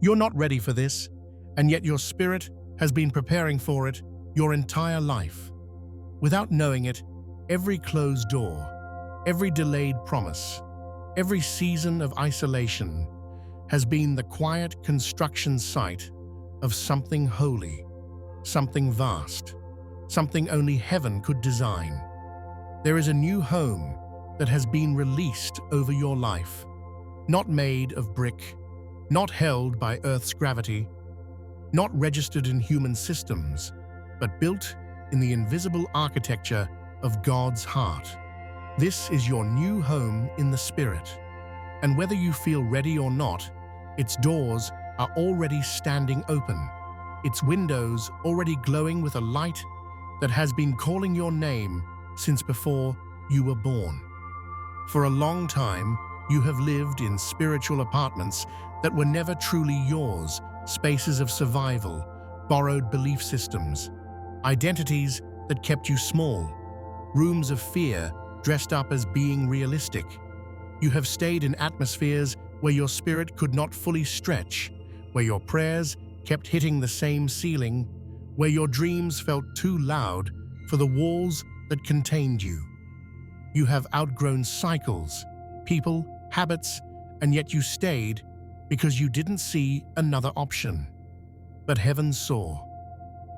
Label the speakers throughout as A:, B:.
A: You're not ready for this, and yet your spirit has been preparing for it your entire life. Without knowing it, every closed door, every delayed promise, every season of isolation has been the quiet construction site of something holy, something vast, something only heaven could design. There is a new home that has been released over your life, not made of brick, not held by Earth's gravity, not registered in human systems, but built in the invisible architecture of God's heart. This is your new home in the Spirit, and whether you feel ready or not, its doors are already standing open, its windows already glowing with a light that has been calling your name since before you were born. For a long time, you have lived in spiritual apartments that were never truly yours, spaces of survival, borrowed belief systems, identities that kept you small, rooms of fear dressed up as being realistic. You have stayed in atmospheres where your spirit could not fully stretch, where your prayers kept hitting the same ceiling, where your dreams felt too loud for the walls that contained you. You have outgrown cycles, people, habits, and yet you stayed because you didn't see another option. But heaven saw.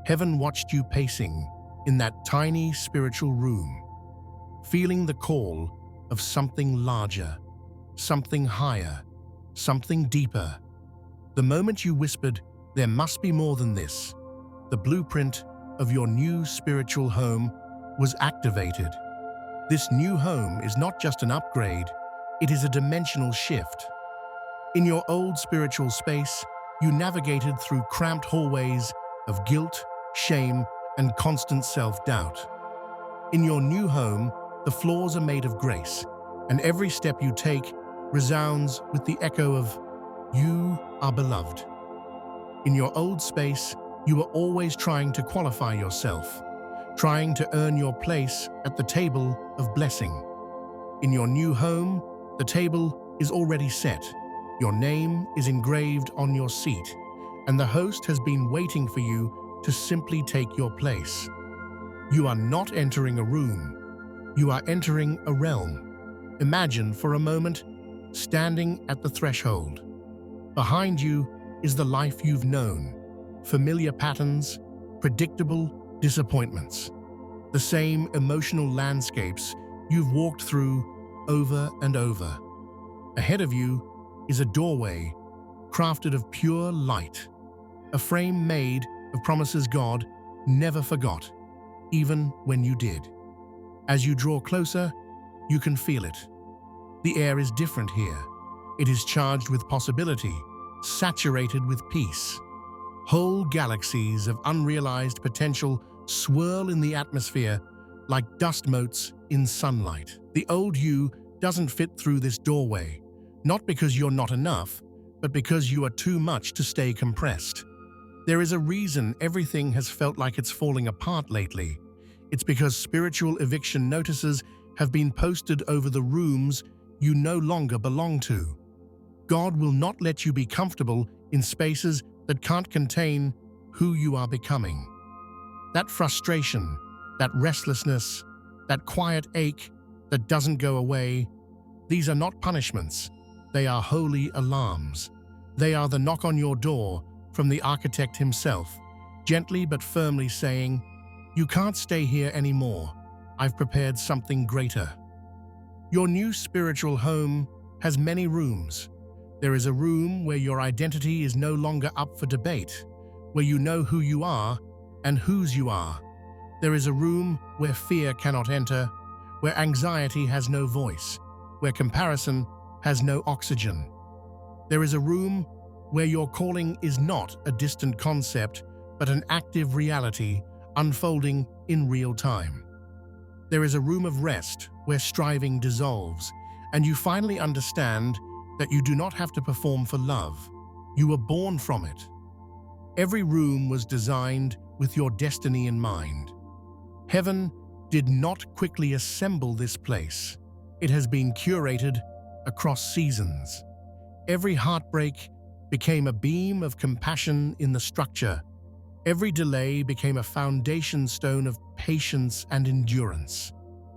A: Heaven watched you pacing in that tiny spiritual room, feeling the call of something larger, something higher, something deeper. The moment you whispered, "There must be more than this," the blueprint of your new spiritual home was activated. This new home is not just an upgrade, it is a dimensional shift. In your old spiritual space, you navigated through cramped hallways of guilt, shame, and constant self-doubt. In your new home, the floors are made of grace, and every step you take resounds with the echo of, "You are beloved." In your old space, you were always trying to qualify yourself, trying to earn your place at the table of blessing. In your new home, the table is already set. Your name is engraved on your seat, and the host has been waiting for you to simply take your place. You are not entering a room. You are entering a realm. Imagine for a moment standing at the threshold. Behind you is the life you've known, familiar patterns, predictable disappointments, the same emotional landscapes you've walked through over and over. Ahead of you is a doorway crafted of pure light, a frame made of promises God never forgot, even when you did. As you draw closer, you can feel it. The air is different here. It is charged with possibility, saturated with peace. Whole galaxies of unrealized potential swirl in the atmosphere like dust motes in sunlight. The old you doesn't fit through this doorway, not because you're not enough, but because you are too much to stay compressed. There is a reason everything has felt like it's falling apart lately. It's because spiritual eviction notices have been posted over the rooms you no longer belong to. God will not let you be comfortable in spaces that can't contain who you are becoming. That frustration, that restlessness, that quiet ache that doesn't go away, these are not punishments. They are holy alarms. They are the knock on your door from the architect himself, gently but firmly saying, "You can't stay here anymore. I've prepared something greater." Your new spiritual home has many rooms. There is a room where your identity is no longer up for debate, where you know who you are and whose you are. There is a room where fear cannot enter, where anxiety has no voice, where comparison has no oxygen. There is a room where your calling is not a distant concept, but an active reality unfolding in real time. There is a room of rest where striving dissolves, and you finally understand that you do not have to perform for love. You were born from it. Every room was designed with your destiny in mind. Heaven did not quickly assemble this place. It has been curated across seasons. Every heartbreak, became a beam of compassion in the structure. Every delay became a foundation stone of patience and endurance.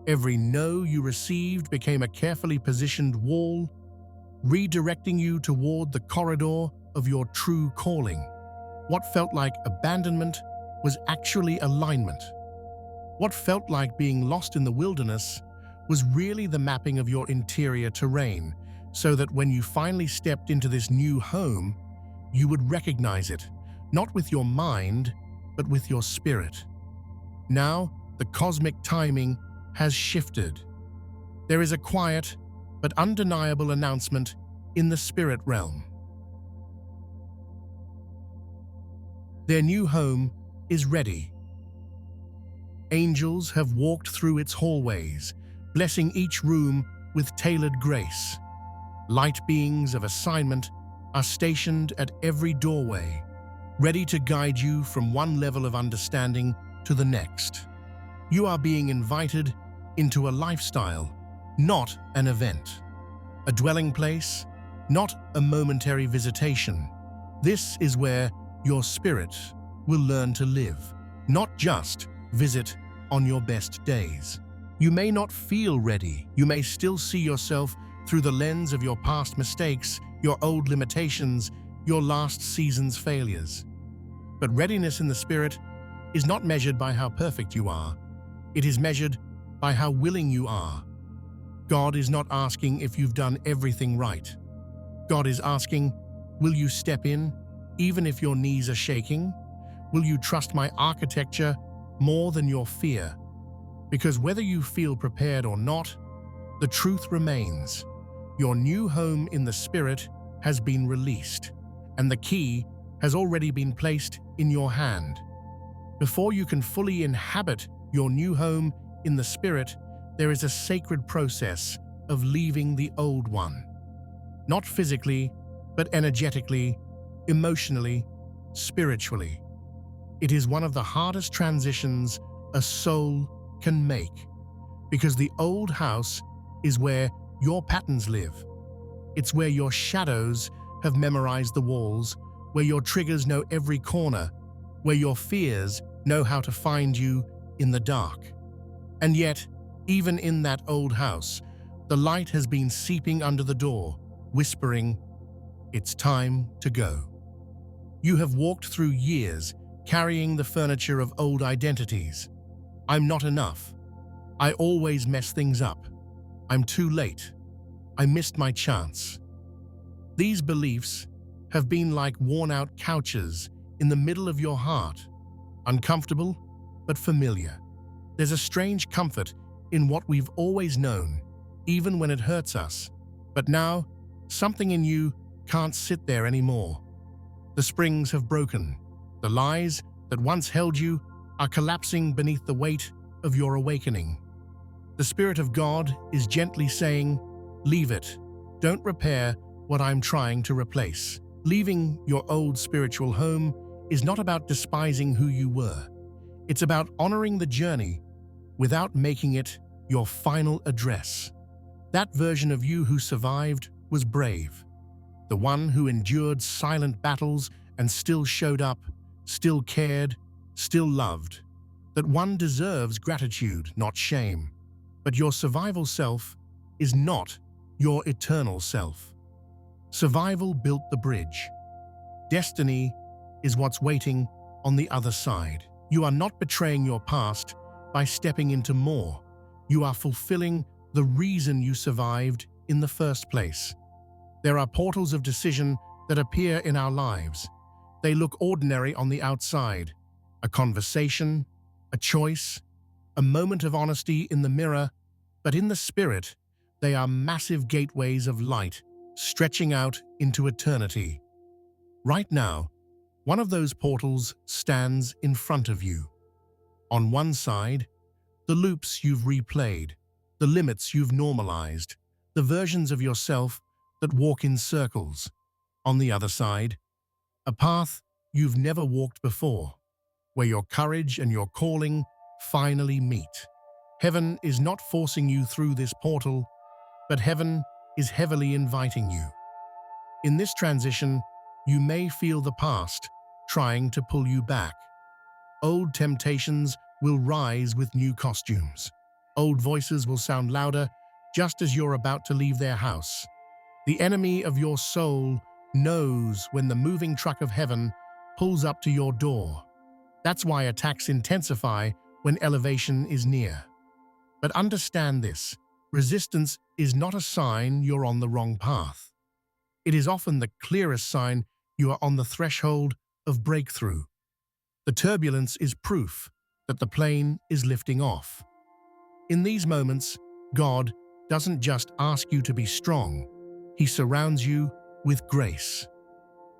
A: Every no you received became a carefully positioned wall, redirecting you toward the corridor of your true calling. What felt like abandonment was actually alignment. What felt like being lost in the wilderness was really the mapping of your interior terrain, so that when you finally stepped into this new home, you would recognize it, not with your mind, but with your spirit. Now, the cosmic timing has shifted. There is a quiet but undeniable announcement in the spirit realm. Their new home is ready. Angels have walked through its hallways, blessing each room with tailored grace. Light beings of assignment are stationed at every doorway, ready to guide you from one level of understanding to the next. You are being invited into a lifestyle, not an event. A dwelling place, not a momentary visitation. This is where your spirit will learn to live, not just visit on your best days. You may not feel ready. You may still see yourself through the lens of your past mistakes, your old limitations, your last season's failures. But readiness in the spirit is not measured by how perfect you are. It is measured by how willing you are. God is not asking if you've done everything right. God is asking, will you step in, even if your knees are shaking? Will you trust my architecture more than your fear? Because whether you feel prepared or not, the truth remains. Your new home in the spirit has been released, and the key has already been placed in your hand. Before you can fully inhabit your new home in the spirit, there is a sacred process of leaving the old one. Not physically, but energetically, emotionally, spiritually. It is one of the hardest transitions a soul can make, because the old house is where your patterns live. It's where your shadows have memorized the walls, where your triggers know every corner, where your fears know how to find you in the dark. And yet, even in that old house, the light has been seeping under the door, whispering, "It's time to go." You have walked through years carrying the furniture of old identities. I'm not enough. I always mess things up. I'm too late. I missed my chance. These beliefs have been like worn-out couches in the middle of your heart, uncomfortable but familiar. There's a strange comfort in what we've always known, even when it hurts us. But now, something in you can't sit there anymore. The springs have broken. The lies that once held you are collapsing beneath the weight of your awakening. The Spirit of God is gently saying, "Leave it. Don't repair what I'm trying to replace." Leaving your old spiritual home is not about despising who you were. It's about honoring the journey without making it your final address. That version of you who survived was brave. The one who endured silent battles and still showed up, still cared, still loved. That one deserves gratitude, not shame. But your survival self is not your eternal self. Survival built the bridge. Destiny is what's waiting on the other side. You are not betraying your past by stepping into more. You are fulfilling the reason you survived in the first place. There are portals of decision that appear in our lives. They look ordinary on the outside. A conversation, a choice, a moment of honesty in the mirror, but in the spirit, they are massive gateways of light stretching out into eternity. Right now, one of those portals stands in front of you. On one side, the loops you've replayed, the limits you've normalized, the versions of yourself that walk in circles. On the other side, a path you've never walked before, where your courage and your calling finally meet. Heaven is not forcing you through this portal, but heaven is heavily inviting you. In this transition, You may feel the past trying to pull you back. Old temptations will rise with new costumes. Old voices will sound louder just as you're about to leave their house. The enemy of your soul knows when the moving truck of heaven pulls up to your door. That's why attacks intensify when elevation is near. But understand this, resistance is not a sign you're on the wrong path. It is often the clearest sign you are on the threshold of breakthrough. The turbulence is proof that the plane is lifting off. In these moments, God doesn't just ask you to be strong, He surrounds you with grace.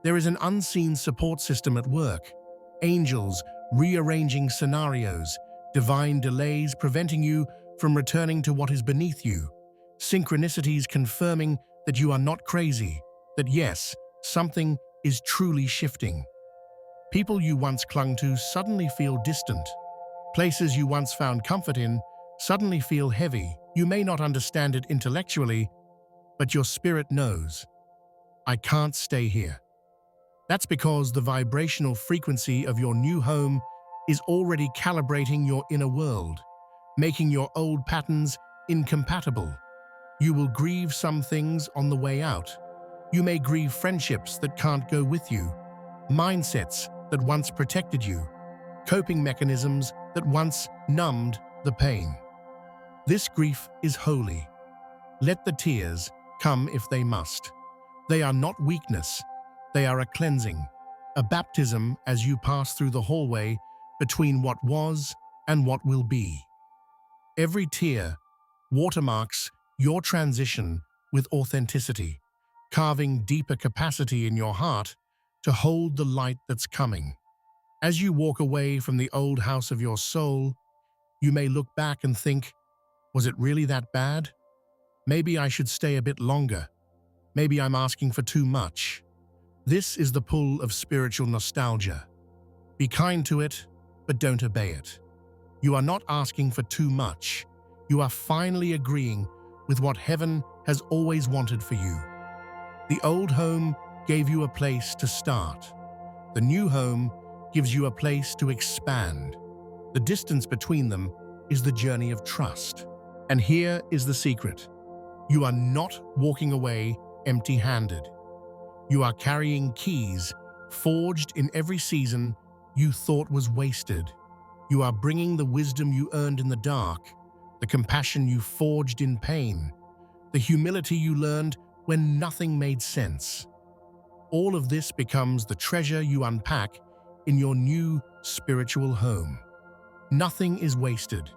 A: There is an unseen support system at work, angels rearranging scenarios, divine delays preventing you from returning to what is beneath you, synchronicities confirming that you are not crazy, that yes, something is truly shifting. People you once clung to suddenly feel distant. Places you once found comfort in suddenly feel heavy. You may not understand it intellectually, but your spirit knows, I can't stay here. That's because the vibrational frequency of your new home is already calibrating your inner world, making your old patterns incompatible. You will grieve some things on the way out. You may grieve friendships that can't go with you, mindsets that once protected you, coping mechanisms that once numbed the pain. This grief is holy. Let the tears come if they must. They are not weakness, they are a cleansing, a baptism as you pass through the hallway between what was and what will be. Every tear watermarks your transition with authenticity, carving deeper capacity in your heart to hold the light that's coming. As you walk away from the old house of your soul, you may look back and think, was it really that bad? Maybe I should stay a bit longer. Maybe I'm asking for too much. This is the pull of spiritual nostalgia. Be kind to it, but don't obey it. You are not asking for too much. You are finally agreeing with what heaven has always wanted for you. The old home gave you a place to start. The new home gives you a place to expand. The distance between them is the journey of trust. And here is the secret. You are not walking away empty-handed. You are carrying keys forged in every season you thought was wasted. You are bringing the wisdom you earned in the dark, the compassion you forged in pain, the humility you learned when nothing made sense. All of this becomes the treasure you unpack in your new spiritual home. Nothing is wasted.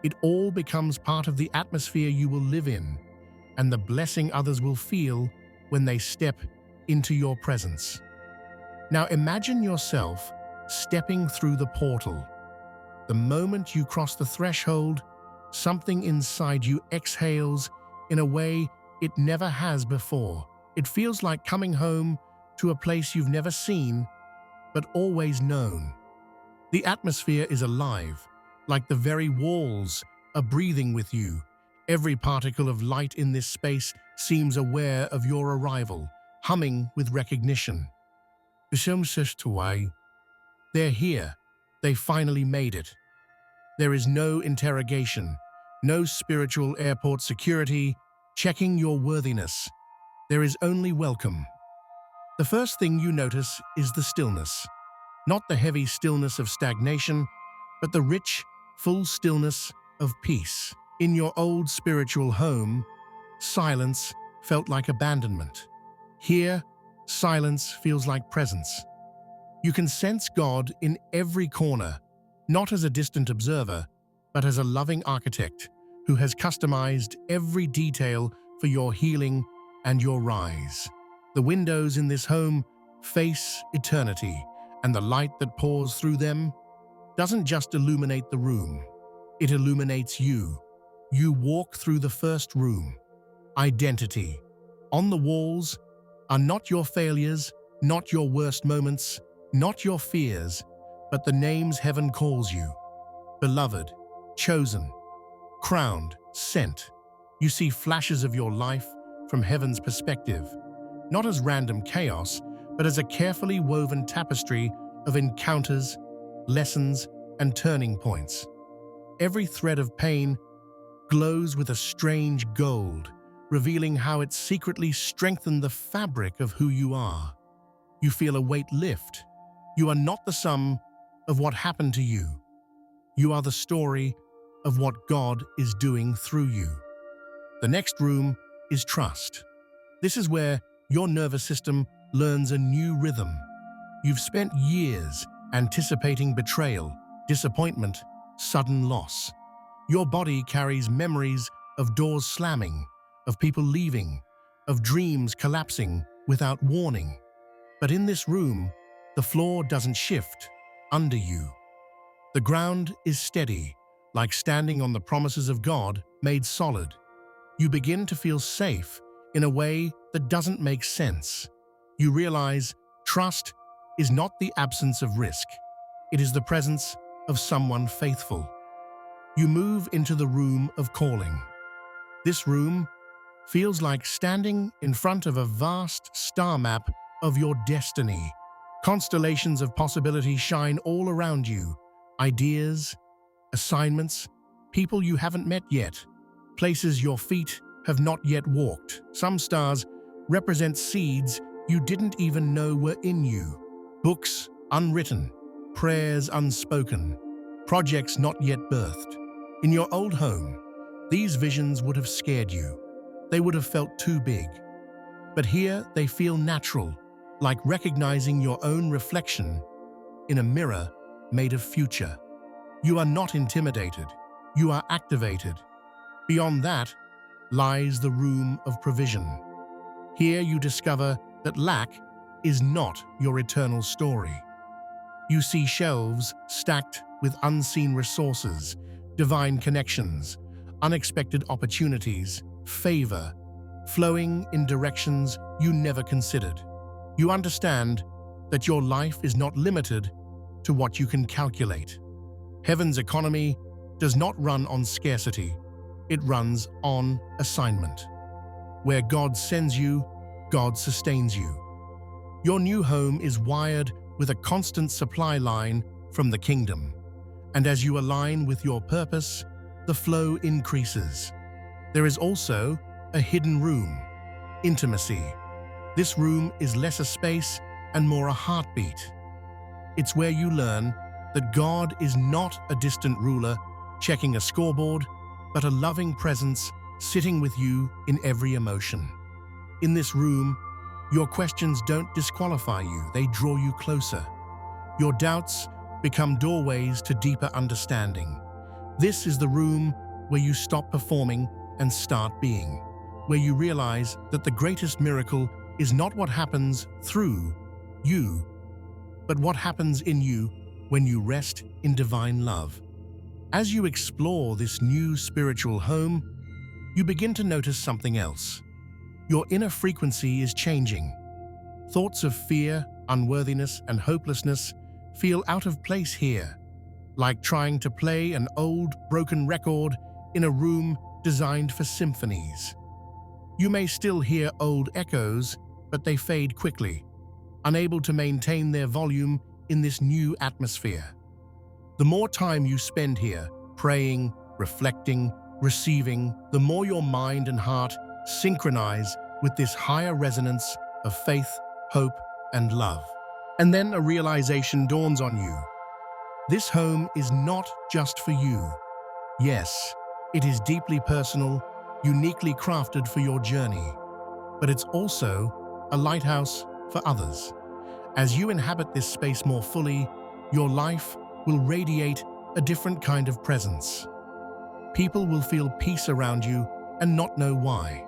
A: It all becomes part of the atmosphere you will live in and the blessing others will feel when they step into your presence. Now imagine yourself stepping through the portal. The moment you cross the threshold, something inside you exhales in a way it never has before. It feels like coming home to a place you've never seen, but always known. The atmosphere is alive, like the very walls are breathing with you. Every particle of light in this space seems aware of your arrival, humming with recognition. They're here. They finally made it. There is no interrogation, no spiritual airport security checking your worthiness. There is only welcome. The first thing you notice is the stillness. Not the heavy stillness of stagnation, but the rich, full stillness of peace. In your old spiritual home, silence felt like abandonment. Here, silence feels like presence. You can sense God in every corner, not as a distant observer, but as a loving architect who has customized every detail for your healing and your rise. The windows in this home face eternity, and the light that pours through them doesn't just illuminate the room, it illuminates you. You walk through the first room. Identity. On the walls are not your failures, not your worst moments, not your fears, but the names heaven calls you. Beloved, chosen, crowned, sent. You see flashes of your life from heaven's perspective, not as random chaos, but as a carefully woven tapestry of encounters, lessons, and turning points. Every thread of pain glows with a strange gold, revealing how it secretly strengthened the fabric of who you are. You feel a weight lift. You are not the sum of what happened to you. You are the story of what God is doing through you. The next room is trust. This is where your nervous system learns a new rhythm. You've spent years anticipating betrayal, disappointment, sudden loss. Your body carries memories of doors slamming, of people leaving, of dreams collapsing without warning. But in this room, the floor doesn't shift under you. The ground is steady, like standing on the promises of God made solid. You begin to feel safe in a way that doesn't make sense. You realize trust is not the absence of risk. It is the presence of someone faithful. You move into the room of calling. This room feels like standing in front of a vast star map of your destiny. Constellations of possibility shine all around you. Ideas, assignments, people you haven't met yet, places your feet have not yet walked. Some stars represent seeds you didn't even know were in you. Books unwritten, prayers unspoken, projects not yet birthed. In your old home, these visions would have scared you. They would have felt too big. But here they feel natural, like recognizing your own reflection in a mirror made of future. You are not intimidated, you are activated. Beyond that lies the room of provision. Here you discover that lack is not your eternal story. You see shelves stacked with unseen resources, divine connections, unexpected opportunities, favor, flowing in directions you never considered. You understand that your life is not limited to what you can calculate. Heaven's economy does not run on scarcity, it runs on assignment. Where God sends you, God sustains you. Your new home is wired with a constant supply line from the kingdom, and as you align with your purpose, the flow increases. There is also a hidden room, intimacy. This room is less a space and more a heartbeat. It's where you learn that God is not a distant ruler checking a scoreboard, but a loving presence sitting with you in every emotion. In this room, your questions don't disqualify you, they draw you closer. Your doubts become doorways to deeper understanding. This is the room where you stop performing and start being, where you realize that the greatest miracle is not what happens through you, but what happens in you when you rest in divine love. As you explore this new spiritual home, you begin to notice something else. Your inner frequency is changing. Thoughts of fear, unworthiness, and hopelessness feel out of place here, like trying to play an old, broken record in a room designed for symphonies. You may still hear old echoes, but they fade quickly, unable to maintain their volume in this new atmosphere. The more time you spend here, praying, reflecting, receiving, the more your mind and heart synchronize with this higher resonance of faith, hope, and love. And then a realization dawns on you. This home is not just for you. Yes, it is deeply personal, uniquely crafted for your journey, but it's also a lighthouse for others. As you inhabit this space more fully, your life will radiate a different kind of presence. People will feel peace around you and not know why.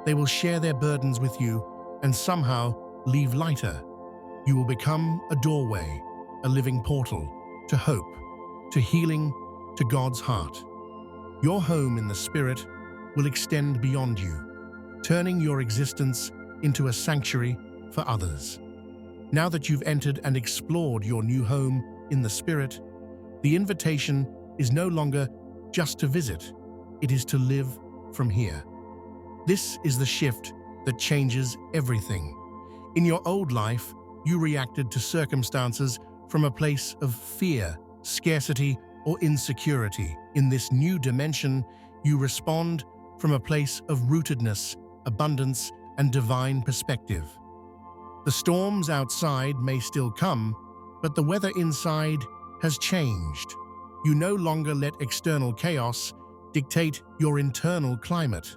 A: They will share their burdens with you and somehow leave lighter. You will become a doorway, a living portal to hope, to healing, to God's heart. Your home in the Spirit will extend beyond you, turning your existence into a sanctuary for others. Now that you've entered and explored your new home in the Spirit, the invitation is no longer just to visit, it is to live from here. This is the shift that changes everything. In your old life, you reacted to circumstances from a place of fear, scarcity, or insecurity. In this new dimension, you respond from a place of rootedness, abundance, and divine perspective. The storms outside may still come, but the weather inside has changed. You no longer let external chaos dictate your internal climate.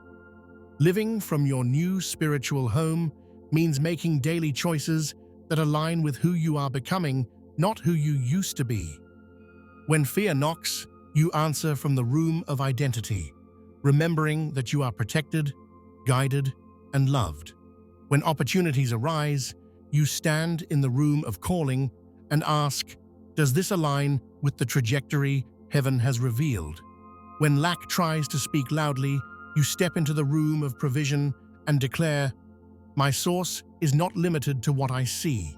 A: Living from your new spiritual home means making daily choices that align with who you are becoming, not who you used to be. When fear knocks, you answer from the room of identity, remembering that you are protected, guided, and loved. When opportunities arise, you stand in the room of calling and ask, does this align with the trajectory heaven has revealed? When lack tries to speak loudly, you step into the room of provision and declare, my source is not limited to what I see.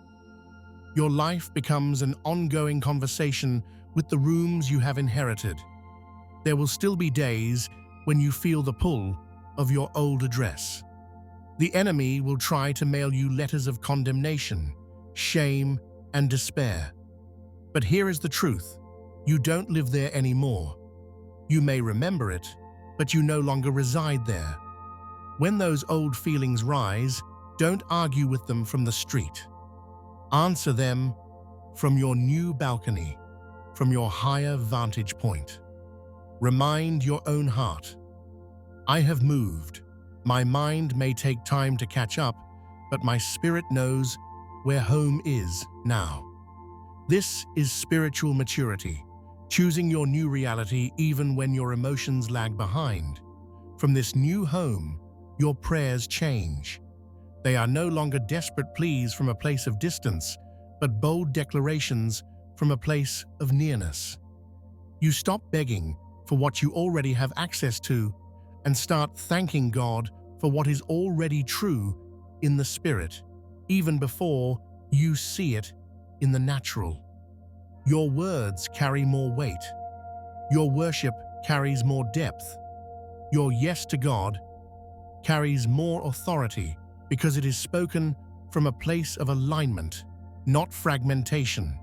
A: Your life becomes an ongoing conversation with the rooms you have inherited. There will still be days when you feel the pull of your old address. The enemy will try to mail you letters of condemnation, shame, and despair. But here is the truth. You don't live there anymore. You may remember it, but you no longer reside there. When those old feelings rise, don't argue with them from the street. Answer them from your new balcony, from your higher vantage point. Remind your own heart, I have moved. My mind may take time to catch up, but my spirit knows where home is now. This is spiritual maturity, choosing your new reality even when your emotions lag behind. From this new home, your prayers change. They are no longer desperate pleas from a place of distance, but bold declarations from a place of nearness. You stop begging for what you already have access to and start thanking God for what is already true in the Spirit, even before you see it in the natural. Your words carry more weight. Your worship carries more depth. Your yes to God carries more authority because it is spoken from a place of alignment, not fragmentation.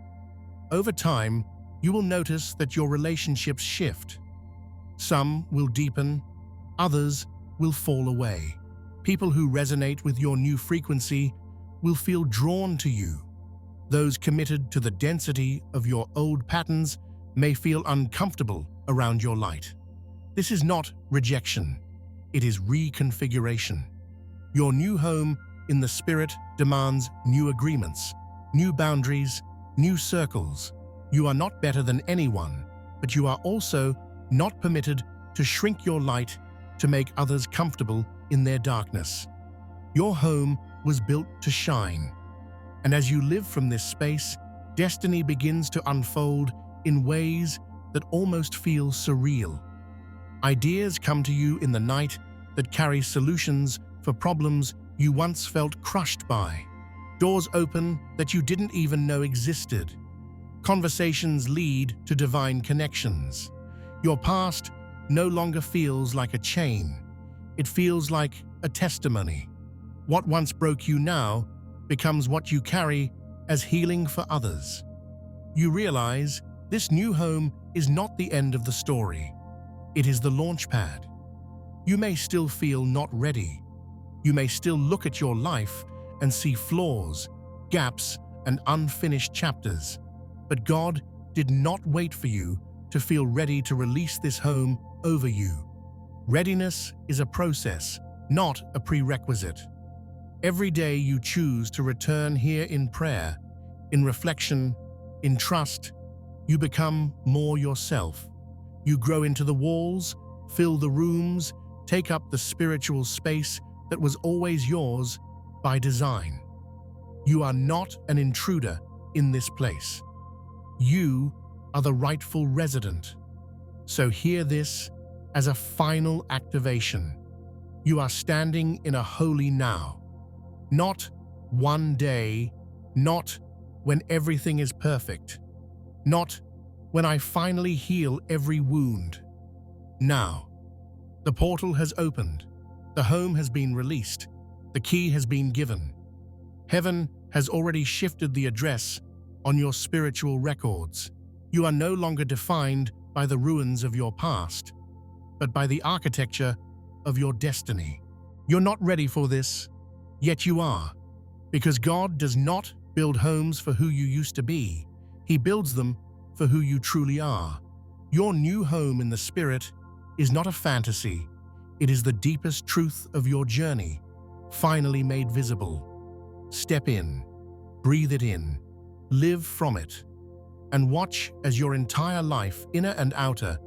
A: Over time, you will notice that your relationships shift. Some will deepen, others will fall away. People who resonate with your new frequency will feel drawn to you. Those committed to the density of your old patterns may feel uncomfortable around your light. This is not rejection, it is reconfiguration. Your new home in the Spirit demands new agreements, new boundaries, new circles. You are not better than anyone, but you are also not permitted to shrink your light to make others comfortable in their darkness. Your home was built to shine. And as you live from this space, destiny begins to unfold in ways that almost feel surreal. Ideas come to you in the night that carry solutions for problems you once felt crushed by. Doors open that you didn't even know existed. Conversations lead to divine connections. Your past no longer feels like a chain. It feels like a testimony. What once broke you now becomes what you carry as healing for others. You realize this new home is not the end of the story. It is the launchpad. You may still feel not ready. You may still look at your life and see flaws, gaps, and unfinished chapters. But God did not wait for you to feel ready to release this home over you. Readiness is a process, not a prerequisite. Every day you choose to return here in prayer, in reflection, in trust, you become more yourself. You grow into the walls, fill the rooms, take up the spiritual space that was always yours by design. You are not an intruder in this place. You are the rightful resident. So hear this as a final activation. You are standing in a holy now. Not one day, not when everything is perfect, not when I finally heal every wound. Now, the portal has opened, the home has been released, the key has been given. Heaven has already shifted the address on your spiritual records. You are no longer defined by the ruins of your past, but by the architecture of your destiny. You're not ready for this, yet you are, because God does not build homes for who you used to be. He builds them for who you truly are. Your new home in the Spirit is not a fantasy. It is the deepest truth of your journey, finally made visible. Step in, breathe it in, live from it, and watch as your entire life, inner and outer,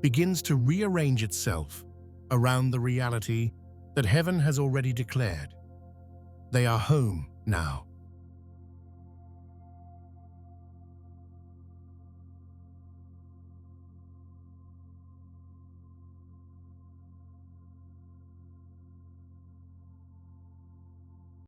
A: begins to rearrange itself around the reality that heaven has already declared. They are home now.